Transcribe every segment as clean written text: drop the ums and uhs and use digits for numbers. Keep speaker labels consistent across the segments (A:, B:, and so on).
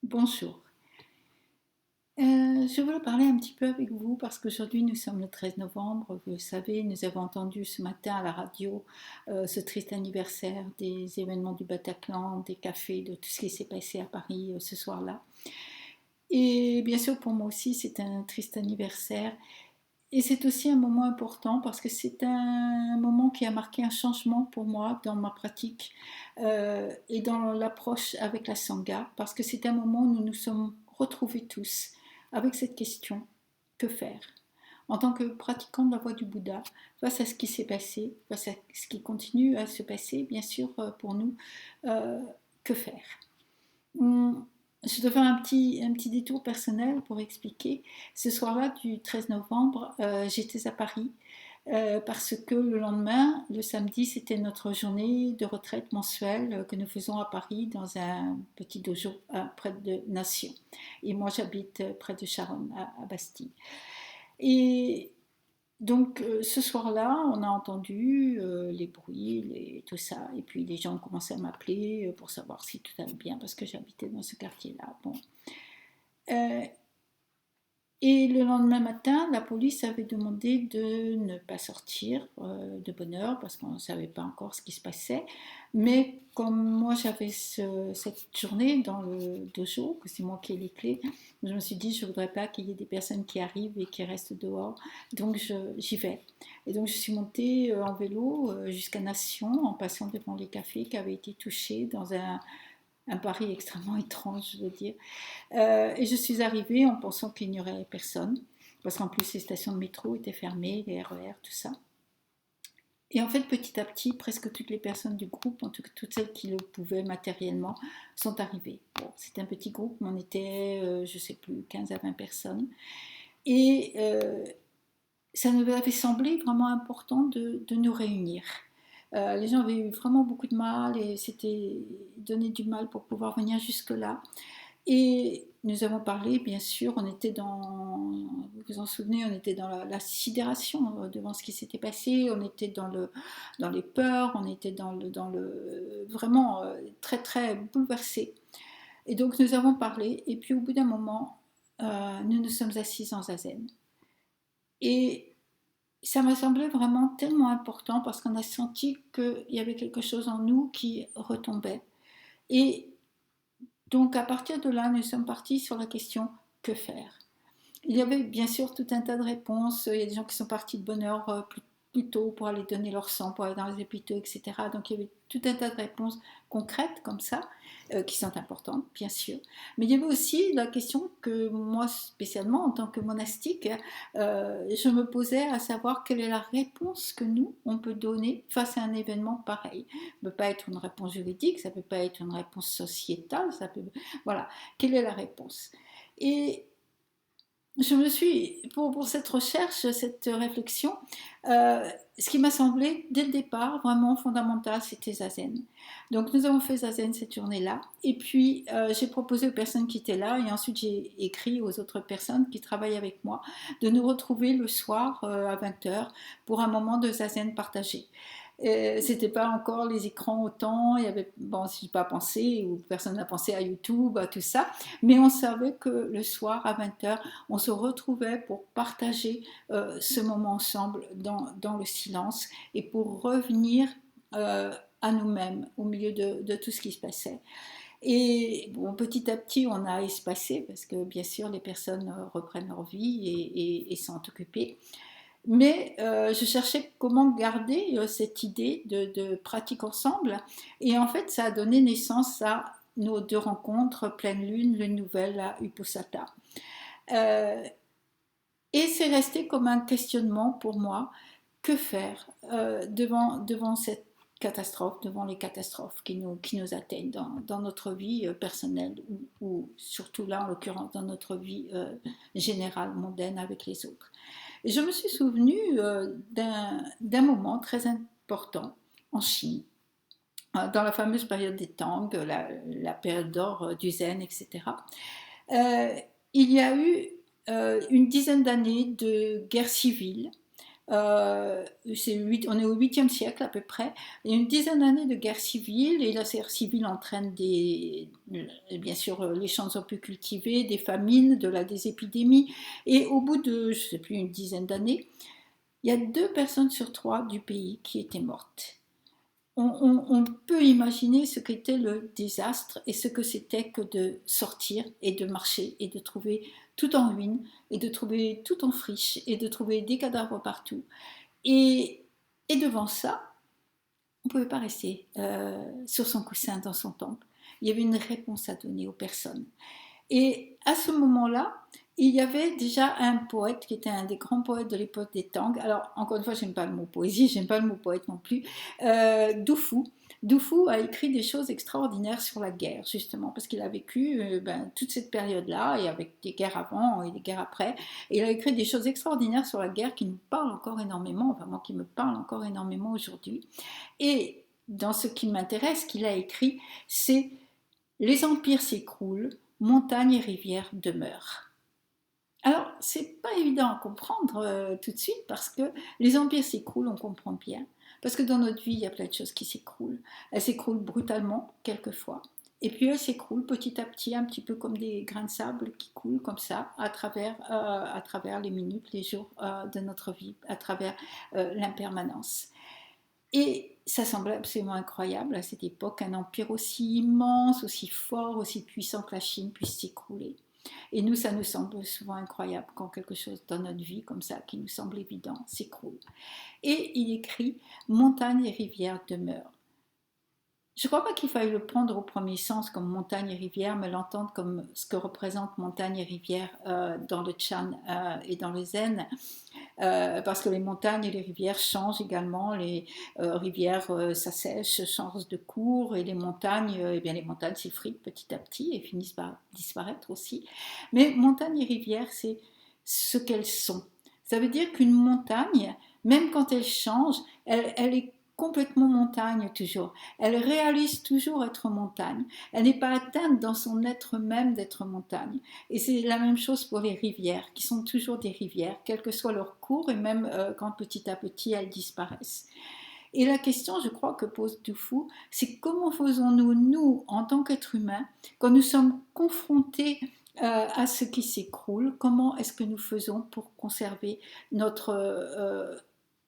A: Bonjour. Je voulais parler un petit peu avec vous parce qu'aujourd'hui nous sommes le 13 novembre. Vous le savez, nous avons entendu ce matin à la radio ce triste anniversaire des événements du Bataclan, des cafés, de tout ce qui s'est passé à Paris ce soir-là. Et bien sûr, pour moi aussi, c'est un triste anniversaire. Et c'est aussi un moment important parce que c'est un moment qui a marqué un changement pour moi dans ma pratique et dans l'approche avec la Sangha, parce que c'est un moment où nous nous sommes retrouvés tous avec cette question, que faire? En tant que pratiquant de la voie du Bouddha, face à ce qui s'est passé, face à ce qui continue à se passer, bien sûr, pour nous, euh, que faire? Hum, Je dois faire un petit détour personnel pour expliquer. Ce soir-là du 13 novembre, j'étais à Paris parce que le lendemain, le samedi, c'était notre journée de retraite mensuelle que nous faisons à Paris dans un petit dojo près de Nation. Et moi, j'habite près de Charonne, à Bastille. Et donc ce soir-là, on a entendu les bruits, tout ça, et puis les gens ont commencé à m'appeler pour savoir si tout allait bien, parce que j'habitais dans ce quartier-là. Bon. Euh, et le lendemain matin, la police avait demandé de ne pas sortir de bonne heure parce qu'on ne savait pas encore ce qui se passait. Mais comme moi j'avais cette journée dans le dojo, que c'est moi qui ai les clés, je me suis dit je ne voudrais pas qu'il y ait des personnes qui arrivent et qui restent dehors. Donc j'y vais. Et donc je suis montée en vélo jusqu'à Nation en passant devant les cafés qui avaient été touchés dans un pari extrêmement étrange, je veux dire. Et je suis arrivée en pensant qu'il n'y aurait personne, parce qu'en plus les stations de métro étaient fermées, les RER, tout ça. Et en fait, petit à petit, presque toutes les personnes du groupe, en tout cas toutes celles qui le pouvaient matériellement, sont arrivées. Bon, c'était un petit groupe, mais on était, je ne sais plus, 15 à 20 personnes. Et ça nous avait semblé vraiment important de nous réunir. Les gens avaient eu vraiment beaucoup de mal et s'étaient donné du mal pour pouvoir venir jusque-là. Et nous avons parlé, bien sûr, on était vous vous en souvenez, on était dans la sidération devant ce qui s'était passé, on était dans les peurs, on était vraiment très très bouleversés. Et donc nous avons parlé, et puis au bout d'un moment, nous nous sommes assis en zazen. Et ça m'a semblé vraiment tellement important parce qu'on a senti qu'il y avait quelque chose en nous qui retombait. Et donc à partir de là, nous sommes partis sur la question que faire. Il y avait bien sûr tout un tas de réponses. Il y a des gens qui sont partis de bonne heure plus tôt pour aller donner leur sang, pour aller dans les hôpitaux, etc. Donc il y avait tout un tas de réponses concrètes comme ça, qui sont importantes, bien sûr. Mais il y avait aussi la question que moi, spécialement en tant que monastique, je me posais à savoir quelle est la réponse que nous, on peut donner face à un événement pareil. Ça ne peut pas être une réponse juridique, ça ne peut pas être une réponse sociétale, ça peut... Voilà, quelle est la réponse? Et je me suis, pour cette recherche, cette réflexion, ce qui m'a semblé dès le départ vraiment fondamental, c'était Zazen. Donc nous avons fait Zazen cette journée-là, et puis j'ai proposé aux personnes qui étaient là, et ensuite j'ai écrit aux autres personnes qui travaillent avec moi, de nous retrouver le soir à 20h pour un moment de Zazen partagé. C'était pas encore les écrans autant, il y avait, bon, si j'ai pas pensé, ou personne n'a pensé à YouTube, à tout ça, mais on savait que le soir à 20h, on se retrouvait pour partager ce moment ensemble dans le silence et pour revenir à nous-mêmes au milieu de tout ce qui se passait. Et bon, petit à petit, on a espacé parce que bien sûr, les personnes reprennent leur vie et sont occupées. Mais je cherchais comment garder cette idée de pratique ensemble. Et en fait, ça a donné naissance à nos deux rencontres, Pleine Lune, Lune Nouvelle à Uposatha. Euh, et c'est resté comme un questionnement pour moi. Que faire devant cette catastrophe, devant les catastrophes qui nous atteignent dans notre vie personnelle ou surtout là, en l'occurrence, dans notre vie générale, mondaine avec les autres. Et je me suis souvenue d'un moment très important en Chine, dans la fameuse période des Tang, la période d'or du Zen, etc. Euh, il y a eu une dizaine d'années de guerre civile. On est au 8e siècle à peu près. Il y a une dizaine d'années de guerre civile et la guerre civile entraîne bien sûr, les champs ne sont plus cultivés, des famines, des épidémies. Et au bout de, je ne sais plus, une dizaine d'années, il y a 2 personnes sur 3 du pays qui étaient mortes. On peut imaginer ce qu'était le désastre et ce que c'était que de sortir et de marcher et de trouver tout en ruine et de trouver tout en friche et de trouver des cadavres partout. Et, et devant ça, on ne pouvait pas rester sur son coussin dans son temple. Il y avait une réponse à donner aux personnes. Et à ce moment-là, il y avait déjà un poète qui était un des grands poètes de l'époque des Tang. Alors, encore une fois, j'aime pas le mot poésie, j'aime pas le mot poète non plus. Du Fu. Du Fu a écrit des choses extraordinaires sur la guerre, justement, parce qu'il a vécu toute cette période-là, et avec des guerres avant et des guerres après. Et il a écrit des choses extraordinaires sur la guerre qui nous parlent encore énormément, enfin moi qui me parlent encore énormément aujourd'hui. Et dans ce qui m'intéresse, ce qu'il a écrit, c'est les empires s'écroulent, montagnes et rivières demeurent. Alors, c'est pas évident à comprendre tout de suite parce que les empires s'écroulent, on comprend bien. Parce que dans notre vie, il y a plein de choses qui s'écroulent. Elles s'écroulent brutalement, quelquefois. Et puis elles s'écroulent petit à petit, un petit peu comme des grains de sable qui coulent comme ça, à travers les minutes, les jours de notre vie, à travers l'impermanence. Et ça semblait absolument incroyable à cette époque qu'un empire aussi immense, aussi fort, aussi puissant que la Chine puisse s'écrouler. Et nous, ça nous semble souvent incroyable quand quelque chose dans notre vie, comme ça, qui nous semble évident, s'écroule. Et il écrit « Montagnes et rivières demeurent ». Je ne crois pas qu'il faille le prendre au premier sens comme montagne et rivière, mais l'entendre comme ce que représente montagne et rivière dans le Chan et dans le Zen. Parce que les montagnes et les rivières changent également, les rivières s'assèchent, changent de cours, et les montagnes, les montagnes s'effritent petit à petit et finissent par disparaître aussi. Mais montagnes et rivières, c'est ce qu'elles sont. Ça veut dire qu'une montagne, même quand elle change, elle est complètement montagne toujours. Elle réalise toujours être montagne. Elle n'est pas atteinte dans son être même d'être montagne. Et c'est la même chose pour les rivières, qui sont toujours des rivières, quel que soit leur cours, et même quand petit à petit elles disparaissent. Et la question, je crois, que pose Du Fu, c'est comment faisons-nous, nous, en tant qu'êtres humains, quand nous sommes confrontés à ce qui s'écroule, comment est-ce que nous faisons pour conserver notre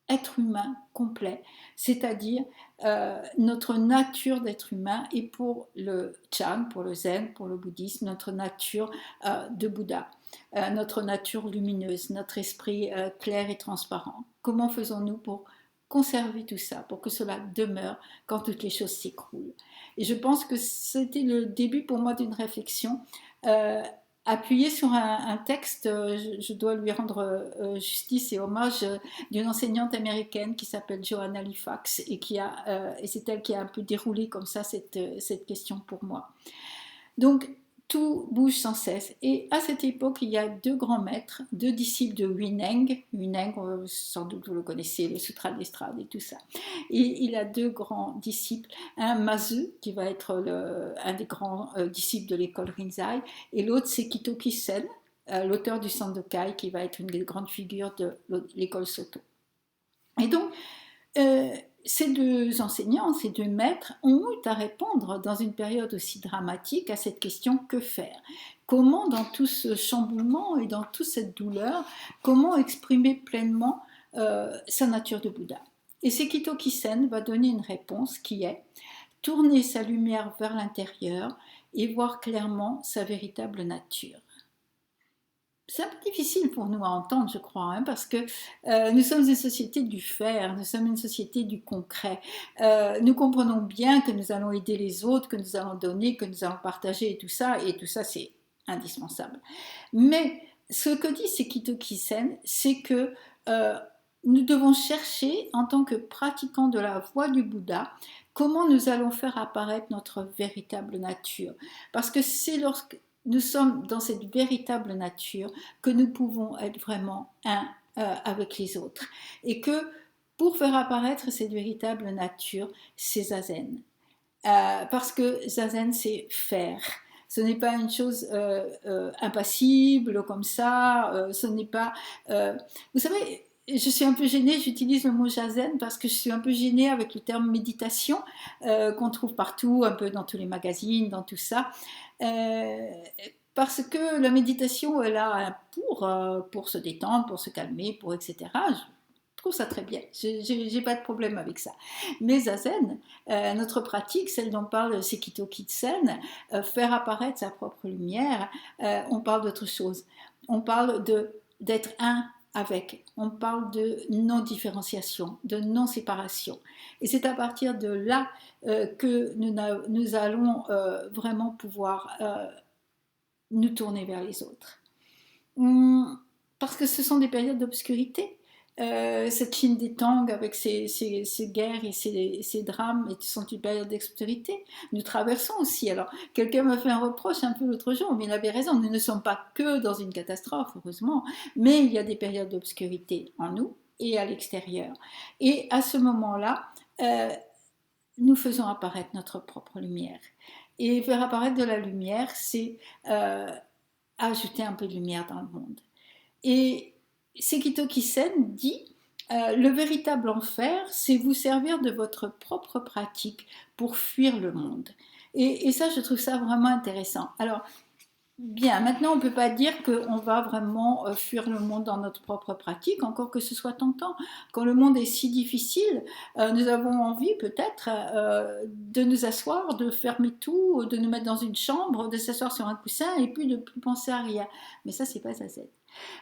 A: être humain complet, c'est-à-dire notre nature d'être humain, et pour le Chan, pour le Zen, pour le bouddhisme, notre nature de Bouddha, notre nature lumineuse, notre esprit clair et transparent. Comment faisons-nous pour conserver tout ça, pour que cela demeure quand toutes les choses s'écroulent? Et je pense que c'était le début pour moi d'une réflexion appuyé sur un texte, je dois lui rendre justice et hommage, d'une enseignante américaine qui s'appelle Johanna Halifax et c'est elle qui a un peu déroulé comme ça cette question pour moi. Donc tout bouge sans cesse, et à cette époque il y a 2 grands maîtres, 2 disciples de Huineng. Huineng, sans doute vous le connaissez, le Sutra de l'Estrade et tout ça. Et il a 2 grands disciples, un Mazu qui va être un des grands disciples de l'école Rinzai, et l'autre c'est Kitoki Sen, l'auteur du Sandokai, qui va être une des grandes figures de l'école Soto. Et donc ces 2 enseignants, ces 2 maîtres ont eu à répondre dans une période aussi dramatique à cette question: que faire? Comment, dans tout ce chamboulement et dans toute cette douleur, comment exprimer pleinement sa nature de Bouddha? Et Sekito Kisen va donner une réponse qui est: tourner sa lumière vers l'intérieur et voir clairement sa véritable nature. C'est un peu difficile pour nous à entendre, je crois, parce que nous sommes une société du faire, nous sommes une société du concret. Nous comprenons bien que nous allons aider les autres, que nous allons donner, que nous allons partager et tout ça c'est indispensable. Mais ce que dit Sekito Kisen, c'est que nous devons chercher, en tant que pratiquants de la voie du Bouddha, comment nous allons faire apparaître notre véritable nature. Parce que c'est lorsque nous sommes dans cette véritable nature que nous pouvons être vraiment un avec les autres. Et que pour faire apparaître cette véritable nature, c'est Zazen. Parce que Zazen, c'est faire. Ce n'est pas une chose impassible comme ça. Ce n'est pas... vous savez... Je suis un peu gênée, j'utilise le mot zazen parce que je suis un peu gênée avec le terme méditation qu'on trouve partout, un peu dans tous les magazines, dans tout ça. Euh, Parce que la méditation, elle a pour se détendre, pour se calmer, pour etc. Je trouve ça très bien. J'ai pas de problème avec ça. Mais Zazen, notre pratique, celle dont parle Sekito Kitsen, faire apparaître sa propre lumière, on parle d'autre chose. On parle d'être un avec. On parle de non-différenciation, de non-séparation. Et c'est à partir de là que nous allons vraiment pouvoir nous tourner vers les autres. Parce que ce sont des périodes d'obscurité. Cette Chine des Tang avec ses guerres et ses drames sont une période d'obscurité. Nous traversons aussi. Alors, quelqu'un m'a fait un reproche un peu l'autre jour, mais il avait raison. Nous ne sommes pas que dans une catastrophe, heureusement, mais il y a des périodes d'obscurité en nous et à l'extérieur. Et à ce moment-là, nous faisons apparaître notre propre lumière. Et faire apparaître de la lumière, c'est ajouter un peu de lumière dans le monde. Et Sekito Kisen dit le véritable enfer, c'est vous servir de votre propre pratique pour fuir le monde. Et ça, je trouve ça vraiment intéressant. Alors, bien, maintenant on ne peut pas dire qu'on va vraiment fuir le monde dans notre propre pratique, encore que ce soit tentant. Quand le monde est si difficile, nous avons envie peut-être de nous asseoir, de fermer tout, de nous mettre dans une chambre, de s'asseoir sur un coussin et puis de ne plus penser à rien. Mais ça, c'est pas Zazen.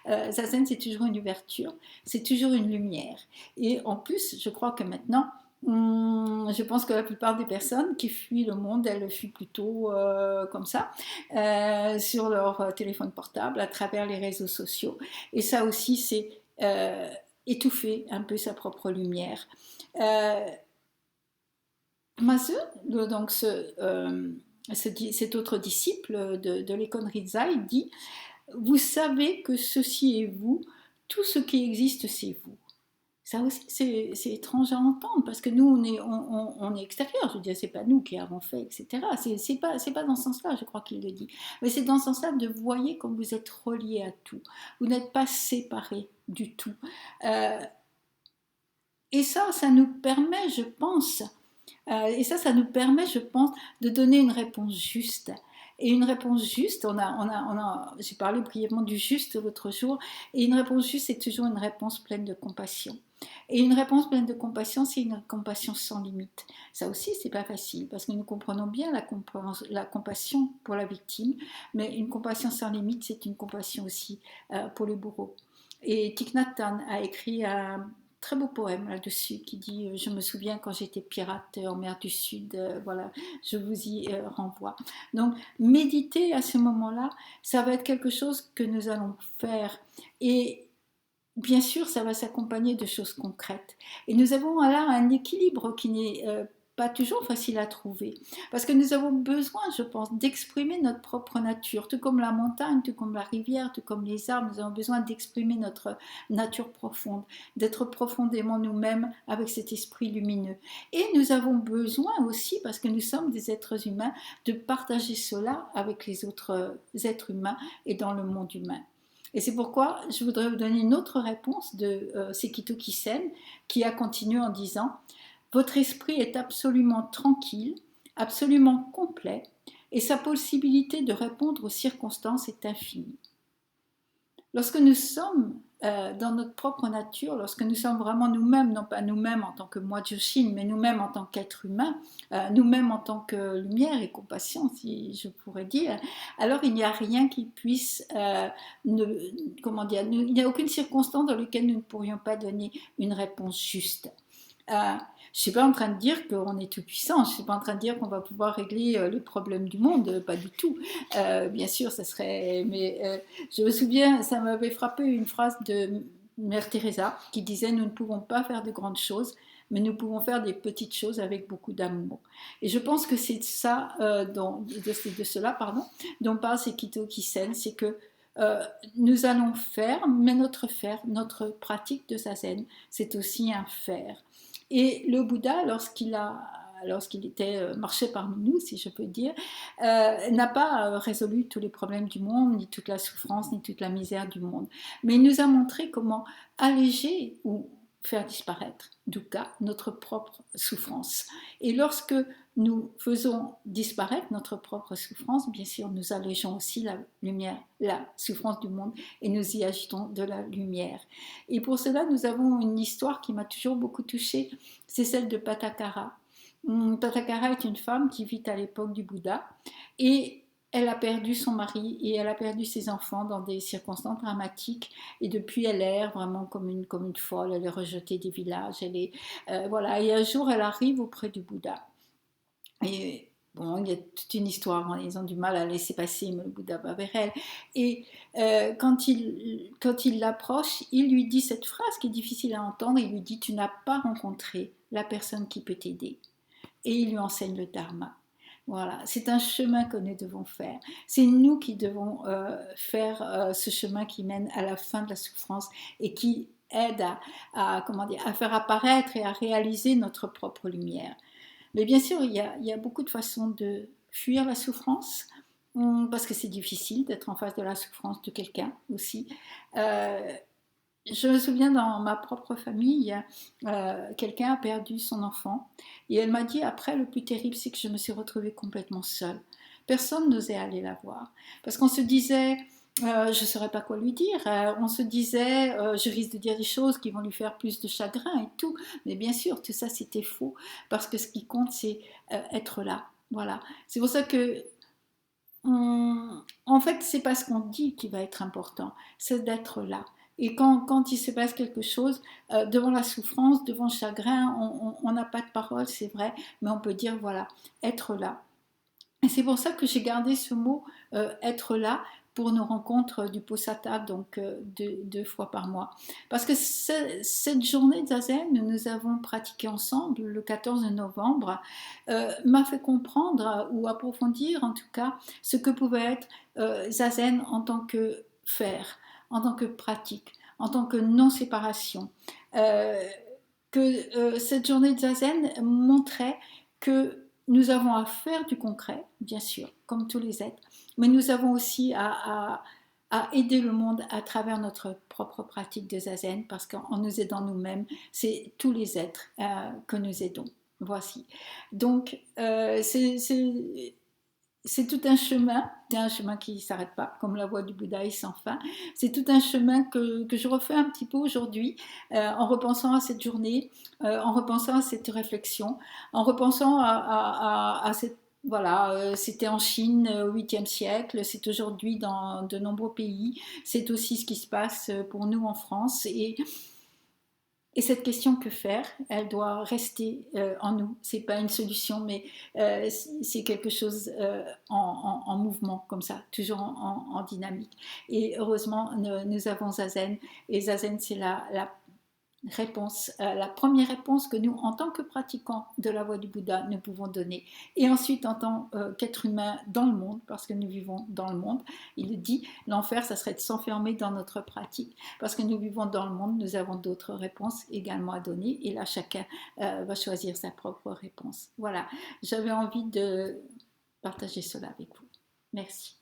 A: Zazen, c'est toujours une ouverture, c'est toujours une lumière. Et en plus, je crois que maintenant, je pense que la plupart des personnes qui fuient le monde, elles le fuient plutôt comme ça, sur leur téléphone portable, à travers les réseaux sociaux. Et ça aussi, c'est étouffer un peu sa propre lumière. Mazu, donc cet autre disciple de l'école Rizai, dit vous savez que ceci est vous, tout ce qui existe c'est vous. Ça aussi c'est étrange à entendre parce que nous on est extérieur, je veux dire c'est pas nous qui avons fait etc. C'est pas dans ce sens-là je crois qu'il le dit, mais c'est dans ce sens-là de voyez comme vous êtes reliés à tout, vous n'êtes pas séparés du tout. Euh, et ça nous permet je pense ça nous permet, je pense, de donner une réponse juste. Et une réponse juste, j'ai parlé brièvement du juste l'autre jour, et une réponse juste, c'est toujours une réponse pleine de compassion. Et une réponse pleine de compassion, c'est une compassion sans limite. Ça aussi, c'est pas facile, parce que nous comprenons bien la compassion pour la victime, mais une compassion sans limite, c'est une compassion aussi pour le bourreau. Et Thich Nhat Hanh a écrit un très beau poème là-dessus qui dit je me souviens quand j'étais pirate en mer du Sud, voilà, je vous y renvoie. Donc méditer à ce moment-là, ça va être quelque chose que nous allons faire et bien sûr ça va s'accompagner de choses concrètes. Et nous avons là un équilibre qui n'est pas toujours facile à trouver parce que nous avons besoin, je pense, d'exprimer notre propre nature, tout comme la montagne, tout comme la rivière, tout comme les arbres, nous avons besoin d'exprimer notre nature profonde, d'être profondément nous-mêmes avec cet esprit lumineux. Et nous avons besoin aussi, parce que nous sommes des êtres humains, de partager cela avec les autres êtres humains et dans le monde humain. Et c'est pourquoi je voudrais vous donner une autre réponse de Sekito Kisen, qui a continué en disant votre esprit est absolument tranquille, absolument complet, et sa possibilité de répondre aux circonstances est infinie. Lorsque nous sommes dans notre propre nature, lorsque nous sommes vraiment nous-mêmes, non pas nous-mêmes en tant que moi Joshin, mais nous-mêmes en tant qu'être humain, nous-mêmes en tant que lumière et compassion, si je pourrais dire, alors il n'y a rien qui puisse, comment dire, il n'y a aucune circonstance dans laquelle nous ne pourrions pas donner une réponse juste. Je ne suis pas en train de dire qu'on est tout puissant, je ne suis pas en train de dire qu'on va pouvoir régler les problèmes du monde, pas du tout. Bien sûr, ça serait. Mais je me souviens, ça m'avait frappé une phrase de Mère Teresa qui disait nous ne pouvons pas faire de grandes choses, mais nous pouvons faire des petites choses avec beaucoup d'amour. Et je pense que c'est ça, de cela, pardon, dont parle Sekito Kisen, c'est que nous allons faire, mais notre pratique de zazen, c'est aussi un faire. Et le Bouddha, lorsqu'il était marché parmi nous, si je peux dire, n'a pas résolu tous les problèmes du monde, ni toute la souffrance, ni toute la misère du monde. Mais il nous a montré comment alléger ou faire disparaître, dukkha, notre propre souffrance. Et lorsque nous faisons disparaître notre propre souffrance, bien sûr, nous allégeons aussi la lumière, la souffrance du monde et nous y ajoutons de la lumière. Et pour cela, nous avons une histoire qui m'a toujours beaucoup touchée, c'est celle de Pattakara. Pattakara est une femme qui vit à l'époque du Bouddha et elle a perdu son mari et elle a perdu ses enfants dans des circonstances dramatiques et depuis elle erre vraiment comme une folle, elle est rejetée des villages, elle est, voilà, et un jour elle arrive auprès du Bouddha. Et bon, il y a toute une histoire, hein, ils ont du mal à laisser passer, mais le Bouddha va vers elle. Et quand il l'approche, il lui dit cette phrase qui est difficile à entendre, il lui dit: tu n'as pas rencontré la personne qui peut t'aider. Et il lui enseigne le dharma. Voilà, c'est un chemin que nous devons faire. C'est nous qui devons faire ce chemin qui mène à la fin de la souffrance et qui aide comment dire, à faire apparaître et à réaliser notre propre lumière. Mais bien sûr, il y a beaucoup de façons de fuir la souffrance, parce que c'est difficile d'être en face de la souffrance de quelqu'un aussi. Euh, je me souviens dans ma propre famille, quelqu'un a perdu son enfant et elle m'a dit après, le plus terrible, c'est que je me suis retrouvée complètement seule. Personne n'osait aller la voir parce qu'on se disait, je ne saurais pas quoi lui dire. On se disait, je risque de dire des choses qui vont lui faire plus de chagrin et tout. Mais bien sûr, tout ça, c'était faux. Parce que ce qui compte, c'est être là. Voilà. C'est pour ça que, en fait, c'est pas ce qu'on dit qui va être important. C'est d'être là. Et quand il se passe quelque chose, devant la souffrance, devant le chagrin, on n'a pas de parole, c'est vrai. Mais on peut dire, voilà, être là. Et c'est pour ça que j'ai gardé ce mot être là pour nos rencontres du Posata, donc deux fois par mois. Parce que cette journée de Zazen, nous avons pratiqué ensemble le 14 novembre, m'a fait comprendre ou approfondir en tout cas ce que pouvait être Zazen en tant que faire, en tant que pratique, en tant que non-séparation. Que cette journée de Zazen montrait que nous avons à faire du concret, bien sûr, comme tous les êtres, mais nous avons aussi à aider le monde à travers notre propre pratique de Zazen, parce qu'en nous aidant nous-mêmes, c'est tous les êtres que nous aidons. Voici. Donc, c'est tout un chemin qui ne s'arrête pas, comme la voie du Bouddha est sans fin. C'est tout un chemin que je refais un petit peu aujourd'hui, en repensant à cette journée, en repensant à cette réflexion, en repensant à cette... Voilà, c'était en Chine au 8e siècle, c'est aujourd'hui dans de nombreux pays, c'est aussi ce qui se passe pour nous en France. Et cette question que faire, elle doit rester en nous. C'est pas une solution, mais c'est quelque chose en mouvement comme ça, toujours en dynamique. Et heureusement, nous avons Zazen. Et Zazen, c'est la réponse, la première réponse que nous, en tant que pratiquants de la voie du Bouddha, nous pouvons donner. Et ensuite, en tant qu'être humain dans le monde, parce que nous vivons dans le monde, il dit, l'enfer, ça serait de s'enfermer dans notre pratique. Parce que nous vivons dans le monde, nous avons d'autres réponses également à donner. Et là, chacun va choisir sa propre réponse. Voilà, j'avais envie de partager cela avec vous. Merci.